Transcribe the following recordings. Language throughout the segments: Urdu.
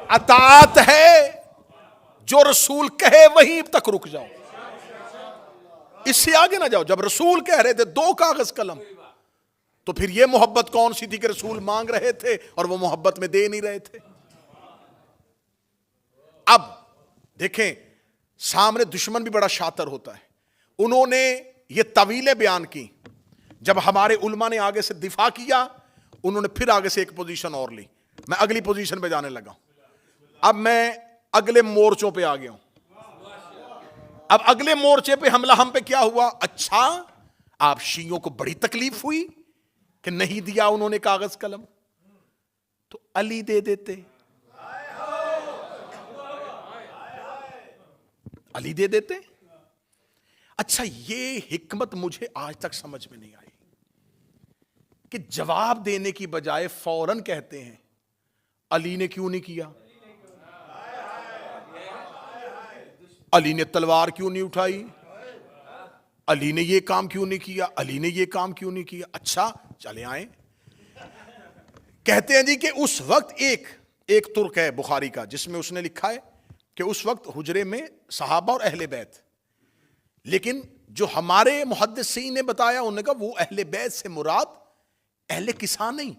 اطاعت ہے جو رسول کہے وہیں تک رک جاؤ، اس سے آگے نہ جاؤ. جب رسول کہہ رہے تھے 2 کاغذ قلم، تو پھر یہ محبت کون سی تھی کہ رسول مانگ رہے تھے اور وہ محبت میں دے نہیں رہے تھے. اب دیکھیں سامنے دشمن بھی بڑا شاطر ہوتا ہے. انہوں نے یہ طویلیں بیان کی. جب ہمارے علماء نے آگے سے دفاع کیا، انہوں نے پھر آگے سے ایک پوزیشن اور لی. میں اگلی پوزیشن پہ جانے لگا. اب میں اگلے مورچوں پہ آ گیا ہوں. اب اگلے مورچے پہ حملہ ہم پہ کیا ہوا؟ اچھا آپ شیعوں کو بڑی تکلیف ہوئی کہ نہیں دیا انہوں نے کاغذ قلم، تو علی دے دیتے. علی دے دیتے. اچھا یہ حکمت مجھے آج تک سمجھ میں نہیں آئی کہ جواب دینے کی بجائے فوراً کہتے ہیں علی نے کیوں نہیں کیا، علی نے تلوار کیوں نہیں اٹھائی، علی نے یہ کام کیوں نہیں کیا، علی نے یہ کام کیوں نہیں کیا. اچھا چلے آئیں. کہتے ہیں جی کہ اس وقت ایک ترک ہے بخاری کا، جس میں اس نے لکھا ہے کہ اس وقت حجرے میں صحابہ اور اہل بیت، لیکن جو ہمارے محدثین نے بتایا انہوں نے کہا وہ اہل بیت سے مراد اہل کساں نہیں،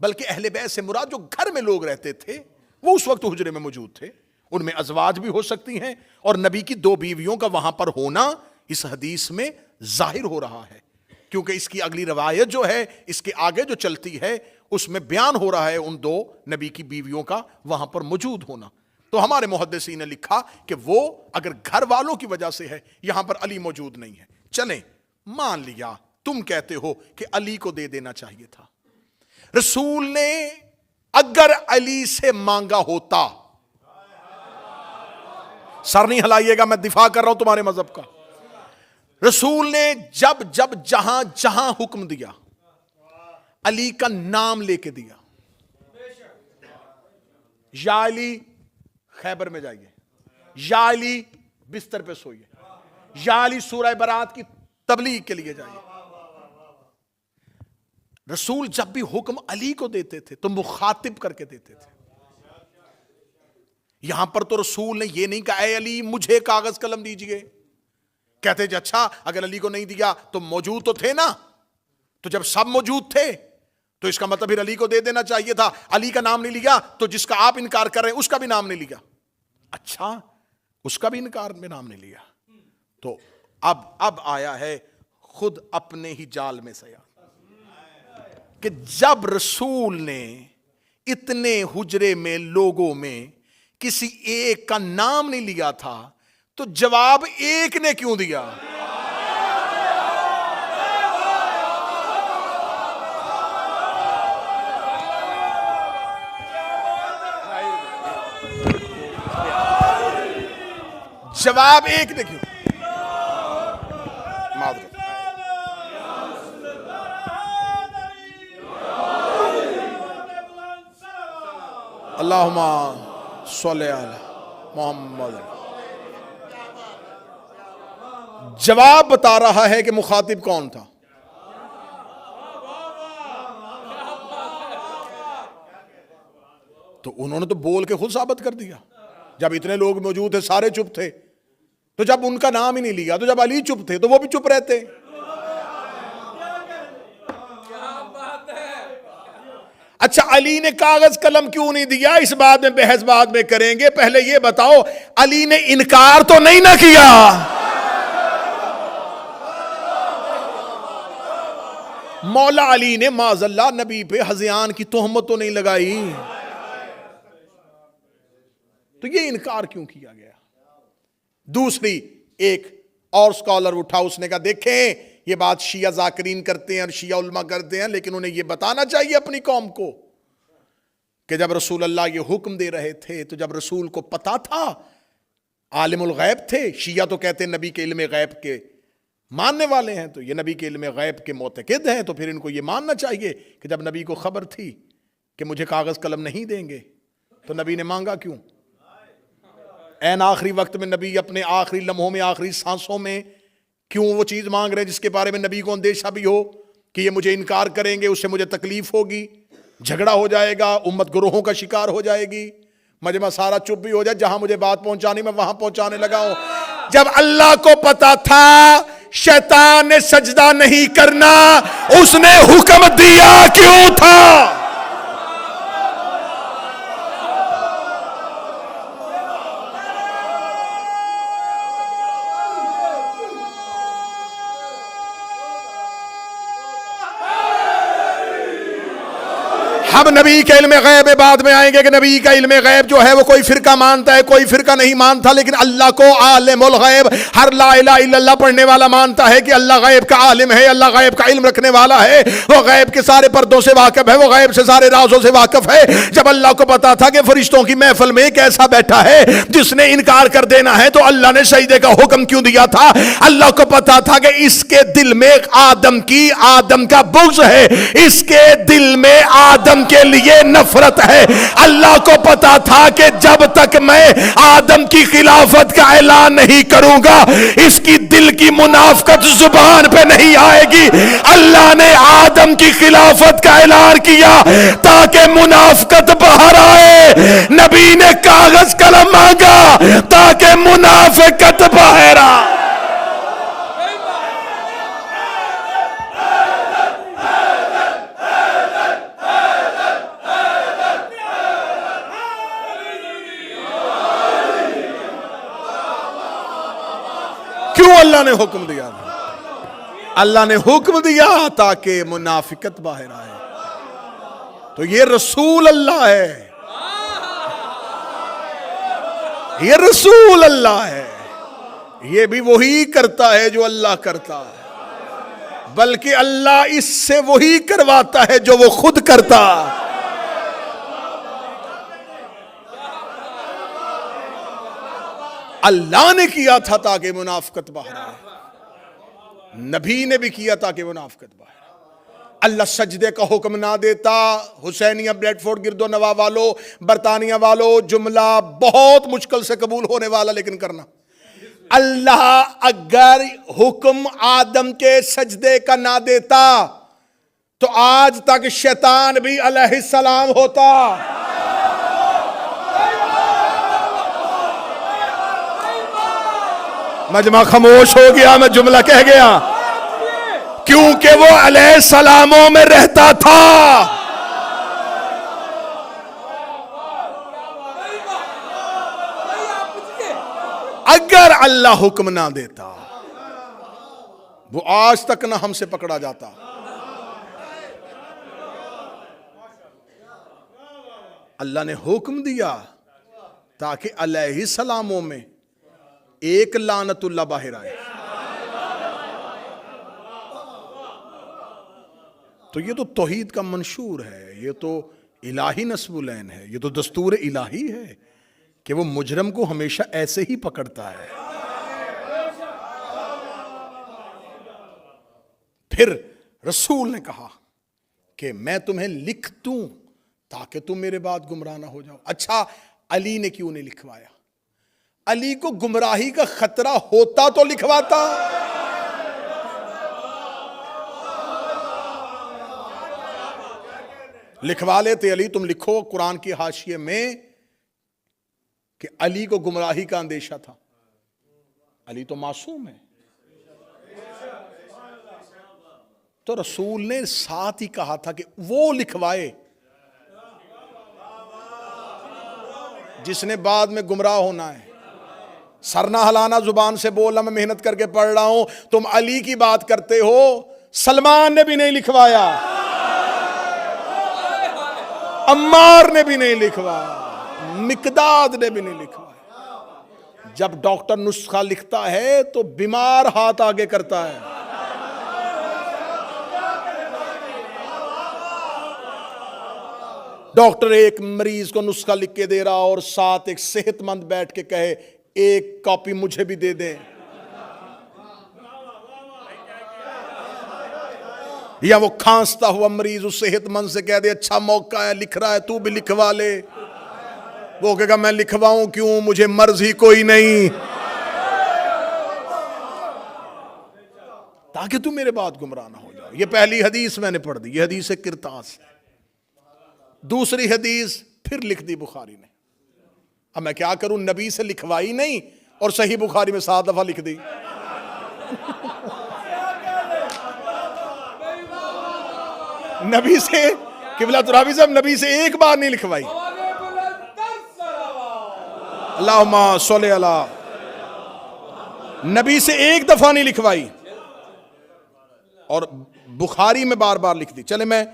بلکہ اہل بیت سے مراد جو گھر میں لوگ رہتے تھے وہ اس وقت حجرے میں موجود تھے. ان میں ازواج بھی ہو سکتی ہیں، اور نبی کی 2 بیویوں کا وہاں پر ہونا اس حدیث میں ظاہر ہو رہا ہے، کیونکہ اس کی اگلی روایت جو ہے اس کے آگے جو چلتی ہے اس میں بیان ہو رہا ہے ان 2 نبی کی بیویوں کا وہاں پر موجود ہونا. تو ہمارے محدثین نے لکھا کہ وہ اگر گھر والوں کی وجہ سے ہے، یہاں پر علی موجود نہیں ہے. چلیں مان لیا تم کہتے ہو کہ علی کو دے دینا چاہیے تھا. رسول نے اگر علی سے مانگا ہوتا، سر نہیں ہلائیے گا میں دفاع کر رہا ہوں تمہارے مذہب کا، رسول نے جب جہاں جہاں حکم دیا علی کا نام لے کے دیا. یا علی خیبر میں جائیے، یا علی بستر پہ سوئیے، یا علی سورہ برات کی تبلیغ کے لیے جائیے. رسول جب بھی حکم علی کو دیتے تھے تو مخاطب کر کے دیتے تھے. یہاں پر تو رسول نے یہ نہیں کہا اے علی مجھے کاغذ قلم دیجئے. کہتے جی اچھا اگر علی کو نہیں دیا تو موجود تو تھے نا، تو جب سب موجود تھے تو اس کا مطلب پھر علی کو دے دینا چاہیے تھا. علی کا نام نہیں لیا تو جس کا آپ انکار کر رہے ہیں اس کا بھی نام نہیں لیا. اچھا اس کا بھی انکار میں نام نہیں لیا. تو اب آیا ہے خود اپنے ہی جال میں سیا کہ جب رسول نے اتنے حجرے میں لوگوں میں کسی ایک کا نام نہیں لیا تھا تو جواب ایک نے کیوں دیا؟ جواب ایک نے کیوں؟ معذرت. اللہم صلی علی محمد. جواب بتا رہا ہے کہ مخاطب کون تھا. تو انہوں نے تو بول کے خود ثابت کر دیا. جب اتنے لوگ موجود تھے سارے چپ تھے، تو جب ان کا نام ہی نہیں لیا، تو جب علی چپ تھے تو وہ بھی چپ رہتے. اچھا علی نے کاغذ قلم کیوں نہیں دیا اس بات میں بحث بعد میں کریں گے. پہلے یہ بتاؤ علی نے انکار تو نہیں نہ کیا؟ مولا علی نے معاذ اللہ نبی پہ ہذیان کی تہمت تو نہیں لگائی، تو یہ انکار کیوں کیا گیا؟ دوسری ایک اور سکالر اٹھا، اس نے کہا دیکھیں یہ بات شیعہ ذاکرین کرتے ہیں اور شیعہ علماء کرتے ہیں، لیکن انہیں یہ بتانا چاہیے اپنی قوم کو کہ جب رسول اللہ یہ حکم دے رہے تھے تو جب رسول کو پتا تھا، عالم الغیب تھے. شیعہ تو کہتے ہیں نبی کے علم غیب کے ماننے والے ہیں، تو یہ نبی کے علم غیب کے معتقد ہیں، تو پھر ان کو یہ ماننا چاہیے کہ جب نبی کو خبر تھی کہ مجھے کاغذ قلم نہیں دیں گے تو نبی نے مانگا کیوں؟ این آخری وقت میں نبی اپنے آخری لمحوں میں آخری سانسوں میں کیوں وہ چیز مانگ رہے ہیں جس کے بارے میں نبی کو اندیشہ بھی ہو کہ یہ مجھے انکار کریں گے، اس سے مجھے تکلیف ہوگی، جھگڑا ہو جائے گا، امت گروہوں کا شکار ہو جائے گی. مجمع سارا چپ بھی ہو جائے، جہاں مجھے بات پہنچانی میں وہاں پہنچانے لگا ہوں۔ جب اللہ کو پتا تھا شیطان نے سجدہ نہیں کرنا، اس نے حکم دیا کیوں تھا؟ ہم نبی کے علم غیب بعد میں آئیں گے کہ نبی کا علم غیب جو ہے وہ کوئی فرقہ مانتا ہے، کوئی فرقہ نہیں مانتا، لیکن اللہ کو عالم الغیب، ہر لا الہ الا اللہ پڑھنے والا مانتا ہے کہ اللہ غیب کا عالم ہے، اللہ غیب کا علم رکھنے والا ہے، وہ غیب کے سارے پردوں سے واقف ہے، وہ غیب سے سارے رازوں سے واقف ہے۔ جب اللہ کو پتا تھا کہ فرشتوں کی محفل میں ایک ایسا بیٹھا ہے جس نے انکار کر دینا ہے، تو اللہ نے سجدے کا حکم کیوں دیا تھا؟ اللہ کو پتا تھا کہ اس کے دل میں آدم کا بغض ہے، اس کے دل میں آدم کے لیے نفرت ہے۔ اللہ کو پتا تھا کہ جب تک میں آدم کی خلافت کا اعلان نہیں کروں گا، اس کی دل کی منافقت زبان پہ نہیں آئے گی۔ اللہ نے آدم کی خلافت کا اعلان کیا تاکہ منافقت باہر آئے، نبی نے کاغذ قلم مانگا تاکہ منافقت باہر آئے۔ کیوں اللہ نے حکم دیا؟ اللہ نے حکم دیا تاکہ منافقت باہر آئے۔ تو یہ رسول اللہ ہے، یہ رسول اللہ ہے، یہ بھی وہی کرتا ہے جو اللہ کرتا ہے، بلکہ اللہ اس سے وہی کرواتا ہے جو وہ خود کرتا۔ اللہ نے کیا تھا تاکہ منافقت باہر آئے، نبی نے بھی کیا تاکہ منافقت باہر آئے۔ اللہ سجدے کا حکم نہ دیتا، حسینیہ بریڈ فورڈ گرد و نواح والو، برطانیہ والو، جملہ بہت مشکل سے قبول ہونے والا لیکن کرنا۔ اللہ اگر حکم آدم کے سجدے کا نہ دیتا تو آج تک شیطان بھی علیہ السلام ہوتا۔ مجمع خاموش ہو گیا، میں جملہ کہہ گیا، کیونکہ وہ علیہ السلاموں میں رہتا تھا۔ اگر اللہ حکم نہ دیتا وہ آج تک نہ ہم سے پکڑا جاتا۔ اللہ نے حکم دیا تاکہ علیہ السلاموں میں ایک لعنت اللہ باہر آئے۔ تو یہ تو توحید کا منشور ہے، یہ تو الہی نصب العین ہے، یہ تو دستور الہی ہے کہ وہ مجرم کو ہمیشہ ایسے ہی پکڑتا ہے۔ پھر رسول نے کہا کہ میں تمہیں لکھ دوں تاکہ تم میرے بعد گمراہ نہ ہو جاؤ۔ اچھا، علی نے کیوں نہیں لکھوایا؟ علی کو گمراہی کا خطرہ ہوتا تو لکھواتا۔ لکھوا لیتے، علی تم لکھو قرآن کی حاشیے میں کہ علی کو گمراہی کا اندیشہ تھا۔ علی تو معصوم ہے۔ تو رسول نے ساتھ ہی کہا تھا کہ وہ لکھوائے جس نے بعد میں گمراہ ہونا ہے۔ سر نہ ہلانا، زبان سے بولنا، میں محنت کر کے پڑھ رہا ہوں، تم علی کی بات کرتے ہو۔ سلمان نے بھی نہیں لکھوایا، عمار نے بھی نہیں لکھوایا، مقداد نے بھی نہیں لکھوایا۔ جب ڈاکٹر نسخہ لکھتا ہے تو بیمار ہاتھ آگے کرتا ہے۔ ڈاکٹر ایک مریض کو نسخہ لکھ کے دے رہا اور ساتھ ایک صحت مند بیٹھ کے کہے ایک کاپی مجھے بھی دے دیں، یا وہ کھانستا ہوا مریض اس صحت مند سے کہہ دے اچھا موقع ہے، لکھ رہا ہے تو بھی لکھوا لے، وہ کہے گا میں لکھواؤں کیوں، مجھے مرض ہی کوئی نہیں، تاکہ تم میرے بعد گمراہ نہ ہو جاؤ۔ یہ پہلی حدیث میں نے پڑھ دی، یہ حدیث کرتاس۔ دوسری حدیث پھر لکھ دی بخاری نے، اب میں کیا کروں, نبی سے لکھوائی نہیں اور صحیح بخاری میں 7 دفعہ لکھ دی. نبی سے قبلہ ترابی صاحب نبی سے ایک بار نہیں لکھوائی. اللہم صلی اللہ, نبی سے ایک دفعہ نہیں لکھوائی اور بخاری میں بار بار لکھ دی. چلے میں,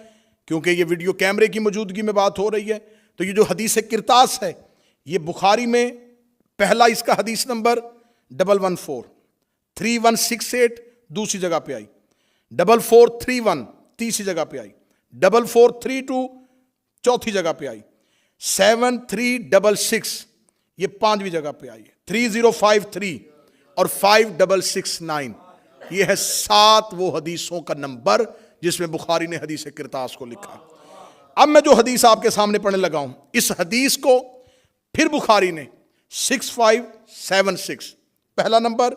کیونکہ یہ ویڈیو کیمرے کی موجودگی میں بات ہو رہی ہے, تو یہ جو حدیث کرتاس ہے یہ بخاری میں پہلا اس کا حدیث نمبر 114 3168 دوسری جگہ پہ آئی, 4431 تیسری جگہ پہ آئی, 4432 چوتھی جگہ پہ آئی, 7366 یہ 5ویں جگہ پہ آئی ہے, 3053 اور 5669 یہ ہے 7 وہ حدیثوں کا نمبر جس میں بخاری نے حدیث کرتاس کو لکھا. اب میں جو حدیث آپ کے سامنے پڑھنے لگا ہوں, اس حدیث کو پھر بخاری نے 6576 پہلا نمبر,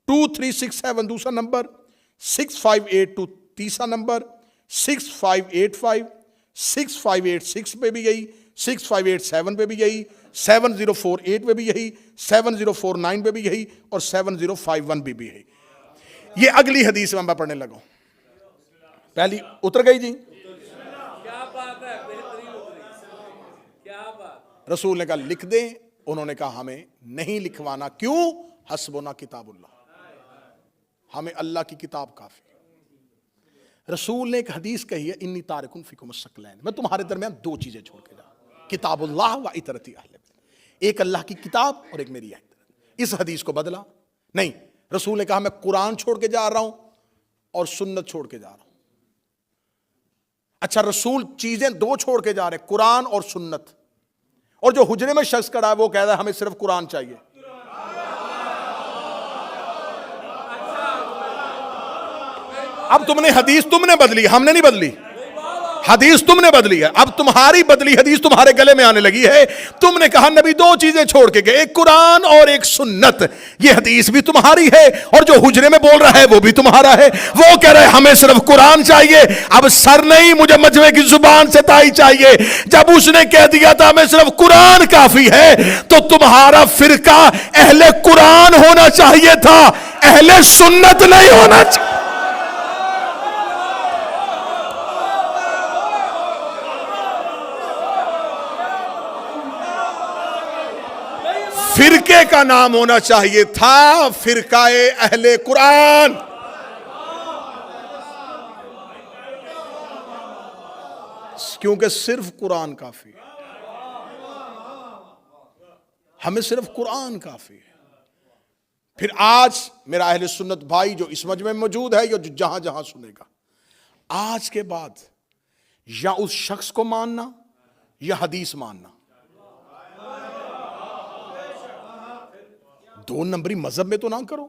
2367 دوسرا نمبر, 6582 تیسرا نمبر, 6585 6586 پہ بھی یہی, 6587 پہ بھی یہی, 7048 پہ بھی یہی, 7049 پہ بھی یہی اور 7051 پہ بھی یہی. یہ اگلی حدیث میں پڑھنے لگا ہوں. پہلی اتر گئی جی, رسول نے کہا لکھ دیں, انہوں نے کہا ہمیں نہیں لکھوانا. کیوں؟ حسبنا کتاب اللہ, ہمیں اللہ کی کتاب کافی. رسول نے ایک حدیث کہی ہے, انی تارکن فیکم الثقلین, میں تمہارے درمیان 2 چیزیں چھوڑ کے جا, کتاب اللہ و اطرتی اہل بیت, ایک اللہ کی کتاب اور ایک میری اطاعت. اس حدیث کو بدلا نہیں, رسول نے کہا میں قرآن چھوڑ کے جا رہا ہوں اور سنت چھوڑ کے جا رہا ہوں. اچھا, رسول چیزیں 2 چھوڑ کے جا رہے, قرآن اور سنت, اور جو حجرے میں شخص کھڑا ہے وہ کہہ رہا ہے ہمیں صرف قرآن چاہیے. اب تم نے حدیث تم نے بدلی, ہم نے نہیں بدلی. حدیث تم نے بدلی ہے, اب تمہاری بدلی حدیث تمہارے گلے میں آنے لگی ہے. تم نے کہا نبی 2 چیزیں چھوڑ کے گئے, ایک قرآن اور ایک سنت. یہ حدیث بھی تمہاری ہے اور جو حجرے میں بول رہا ہے وہ بھی تمہارا ہے. وہ کہہ رہے ہمیں صرف قرآن چاہیے. اب سر نہیں, مجھے مجمع کی زبان سے تائی چاہیے. جب اس نے کہہ دیا تھا ہمیں صرف قرآن کافی ہے, تو تمہارا فرقہ اہل قرآن ہونا چاہیے تھا, اہل سنت نہیں ہونا چاہیے. فرقے کا نام ہونا چاہیے تھا فرقہ اہل قرآن. کیونکہ صرف قرآن کافی ہے, ہمیں صرف قرآن کافی ہے. پھر آج میرا اہل سنت بھائی جو اس مجمع میں موجود ہے یا جو جہاں جہاں سنے گا, آج کے بعد یا اس شخص کو ماننا یا حدیث ماننا. 2 نمبری مذہب میں تو نہ کرو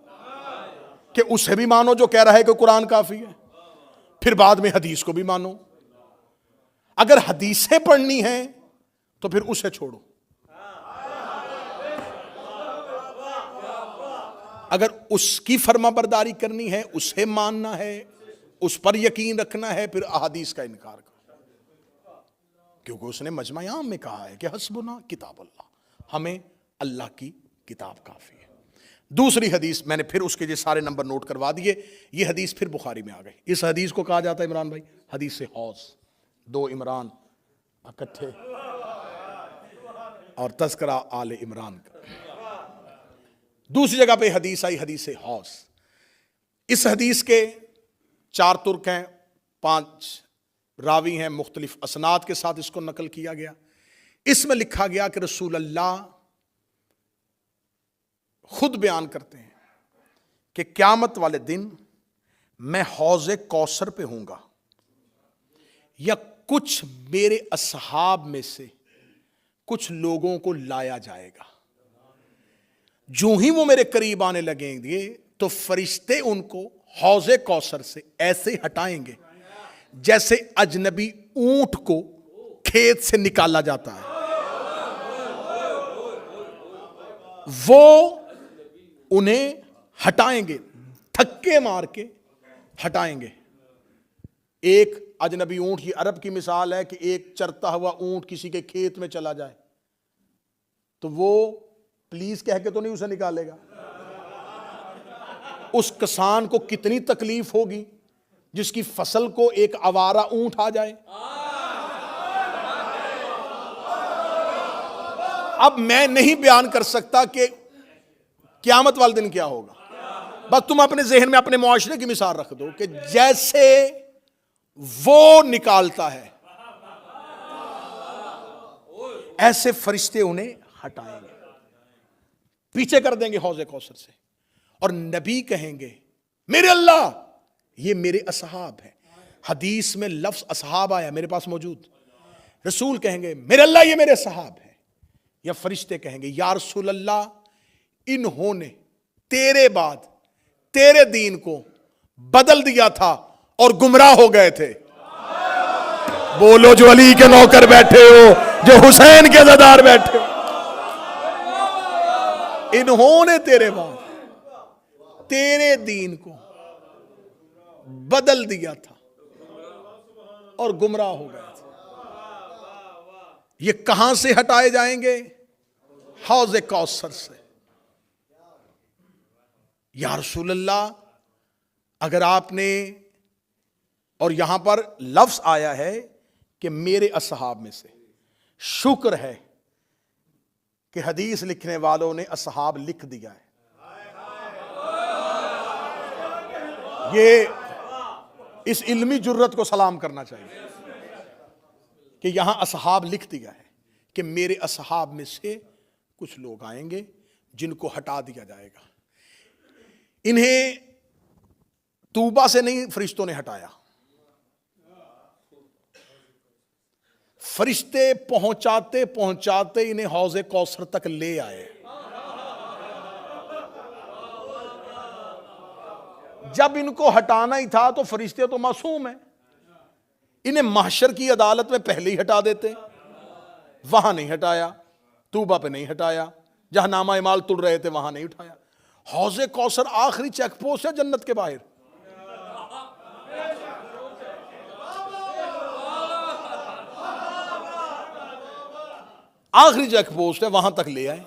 کہ اسے بھی مانو جو کہہ رہا ہے کہ قرآن کافی ہے, پھر بعد میں حدیث کو بھی مانو. اگر حدیثیں پڑھنی ہیں تو پھر اسے چھوڑو. اگر اس کی فرما برداری کرنی ہے, اسے ماننا ہے, اس پر یقین رکھنا ہے, پھر احادیث کا انکار کرو. کیونکہ اس نے مجمع عام میں کہا ہے کہ حسبنا کتاب اللہ, ہمیں اللہ کی کتاب کافی ہے. دوسری حدیث میں نے پھر اس کے جو سارے نمبر نوٹ کروا دیے, یہ حدیث پھر بخاری میں آ گئی. اس حدیث کو کہا جاتا ہے عمران بھائی حدیث حوض, 2 عمران اکٹھے اور تذکرہ آل عمران کا. دوسری جگہ پہ حدیث آئی حدیث حوض. اس حدیث کے 4 ترک ہیں, 5 راوی ہیں, مختلف اسناد کے ساتھ اس کو نقل کیا گیا. اس میں لکھا گیا کہ رسول اللہ خود بیان کرتے ہیں کہ قیامت والے دن میں حوض کوثر پہ ہوں گا, یا کچھ میرے اصحاب میں سے کچھ لوگوں کو لایا جائے گا. جو ہی وہ میرے قریب آنے لگیں گے تو فرشتے ان کو حوض کوثر سے ایسے ہٹائیں گے جیسے اجنبی اونٹ کو کھیت سے نکالا جاتا ہے. وہ انہیں ہٹائیں گے, دھکے مار کے ہٹائیں گے. ایک اجنبی اونٹ, یہ عرب کی مثال ہے کہ ایک چرتا ہوا اونٹ کسی کے کھیت میں چلا جائے تو وہ پلیز کہہ کے تو نہیں اسے نکالے گا. اس کسان کو کتنی تکلیف ہوگی جس کی فصل کو ایک آوارہ اونٹ آ جائے. اب میں نہیں بیان کر سکتا کہ قیامت والے دن کیا ہوگا، بس تم اپنے ذہن میں اپنے معاشرے کی مثال رکھ دو کہ جیسے وہ نکالتا ہے ایسے فرشتے انہیں ہٹائیں گے، پیچھے کر دیں گے حوض کوثر سے. اور نبی کہیں گے میرے اللہ یہ میرے اصحاب ہیں. حدیث میں لفظ اصحاب آیا میرے پاس موجود. رسول کہیں گے میرے اللہ یہ میرے اصحاب ہیں. یا فرشتے کہیں گے یا رسول اللہ انہوں نے تیرے بعد تیرے دین کو بدل دیا تھا اور گمراہ ہو گئے تھے. بولو جو علی کے نوکر بیٹھے ہو، جو حسین کے زدار بیٹھے ہو، انہوں نے تیرے بعد تیرے دین کو بدل دیا تھا اور گمراہ ہو گئے تھے. یہ کہاں سے ہٹائے جائیں گے؟ حوض کوثر سے. یا رسول اللہ اگر آپ نے، اور یہاں پر لفظ آیا ہے کہ میرے اصحاب میں سے، شکر ہے کہ حدیث لکھنے والوں نے اصحاب لکھ دیا ہے. یہ اس علمی جرت کو سلام کرنا چاہیے کہ یہاں اصحاب لکھ دیا ہے کہ میرے اصحاب میں سے کچھ لوگ آئیں گے جن کو ہٹا دیا جائے گا. انہیں طوبہ سے نہیں فرشتوں نے ہٹایا، فرشتے پہنچاتے پہنچاتے انہیں حوض کوثر تک لے آئے. جب ان کو ہٹانا ہی تھا تو فرشتے تو معصوم ہیں، انہیں محشر کی عدالت میں پہلے ہی ہٹا دیتے. وہاں نہیں ہٹایا، طوبہ پہ نہیں ہٹایا، جہاں نامہ اعمال تل رہے تھے وہاں نہیں اٹھایا. حوض کوثر آخری چیک پوسٹ ہے جنت کے باہر. آخری چیک پوسٹ ہے، وہاں تک لے آئے.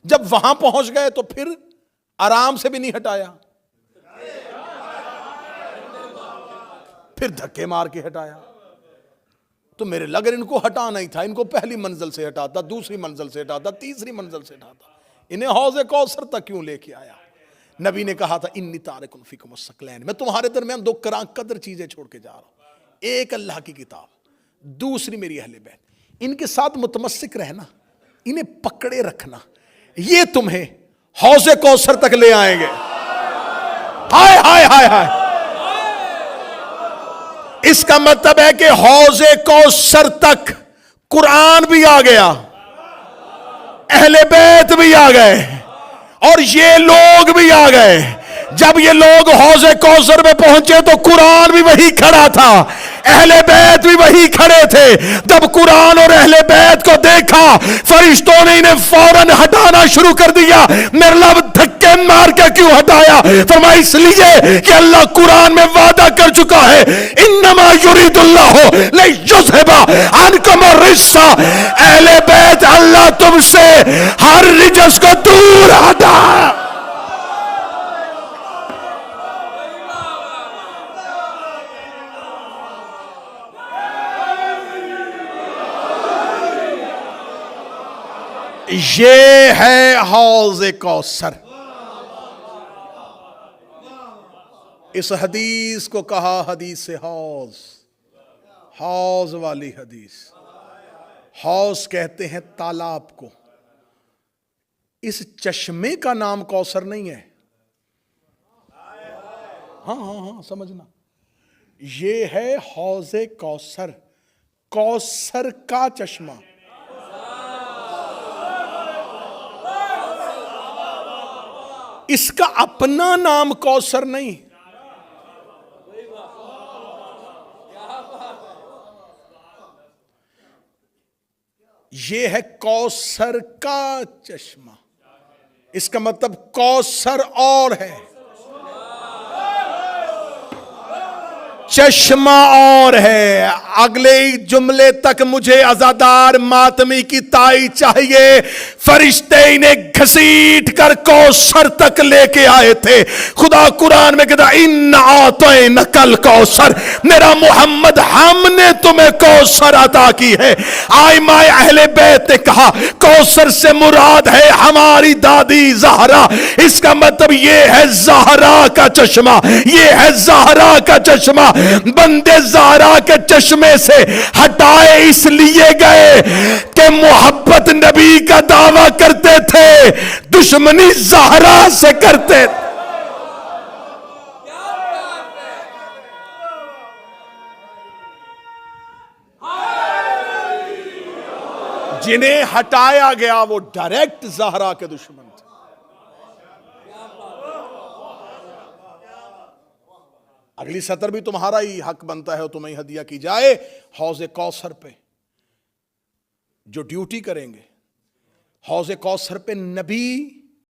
جب وہاں پہنچ گئے تو پھر آرام سے بھی نہیں ہٹایا، پھر دھکے مار کے ہٹایا. تو میرے لگر ان کو ہٹانا ہی تھا، ان کو پہلی منزل سے ہٹاتا، دوسری منزل سے ہٹاتا، تیسری منزل سے ہٹاتا، انہیں حوض کوثر تک کیوں لے کے آیا؟ نبی نے کہا تھا انی تارک فیکم الثقلین، میں تمہارے درمیان دو کراں قدر چیزیں چھوڑ کے جا رہا ہوں. ایک اللہ کی کتاب، دوسری میری اہل بیت. ان کے ساتھ متمسک رہنا، انہیں پکڑے رکھنا، یہ تمہیں حوض کوثر تک لے آئیں گے. ہائے ہائے ہائے ہائے. اس کا مطلب ہے کہ حوض کوثر تک قرآن بھی آ گیا، اہل بیت بھی آ گئے، اور یہ لوگ بھی آ گئے. جب یہ لوگ حوض کوثر میں پہنچے تو قرآن بھی وہی کھڑا تھا، اہل بیت بھی وہی کھڑے تھے. جب قرآن اور اہل بیت کو دیکھا فرشتوں نے انہیں فوراً ہٹانا شروع کر دیا. میرے لب دھکے مار کے کیوں ہٹایا؟ فرمایا اس لیے کہ اللہ قرآن میں وعدہ کر چکا ہے انما یرید اللہ لیذھب عنکم الرجس. اہل بیت اللہ تم سے ہر رجس کو دور ہٹا. یہ ہے حوض کوثر. اس حدیث کو کہا حدیث حوض، حوض والی حدیث. حوض کہتے ہیں تالاب کو. اس چشمے کا نام کوثر نہیں ہے. ہاں سمجھنا، یہ ہے حوض کوثر، کوثر کا چشمہ. اس کا اپنا نام کوثر نہیں. یہ ہے کوثر کا چشمہ. اس کا مطلب کوثر اور ہے، چشمہ اور ہے. اگلے جملے تک مجھے عزادار ماتمی کی تائی چاہیے. فرشتے انہیں گھسیٹ کر کوثر تک لے کے آئے تھے. خدا قرآن میں کہتا ان اعطینک الکوثر، میرا محمد ہم نے تمہیں کوثر عطا کی ہے. آئمہ اہل بیت نے کہا کوثر سے مراد ہے ہماری دادی زہرا. اس کا مطلب یہ ہے زہرا کا چشمہ، یہ ہے زہرا کا چشمہ. بندے زہرا کے چشمے سے ہٹائے اس لیے گئے کہ محبت نبی کا دعویٰ کرتے تھے، دشمنی زہرا سے کرتے تھے. جنہیں ہٹایا گیا وہ ڈائریکٹ زہرا کے دشمن تھے. اگلی سطر بھی تمہارا ہی حق بنتا ہے اور تمہیں ہدیہ کی جائے. حوض کوثر پہ جو ڈیوٹی کریں گے، حوض کوثر پہ نبی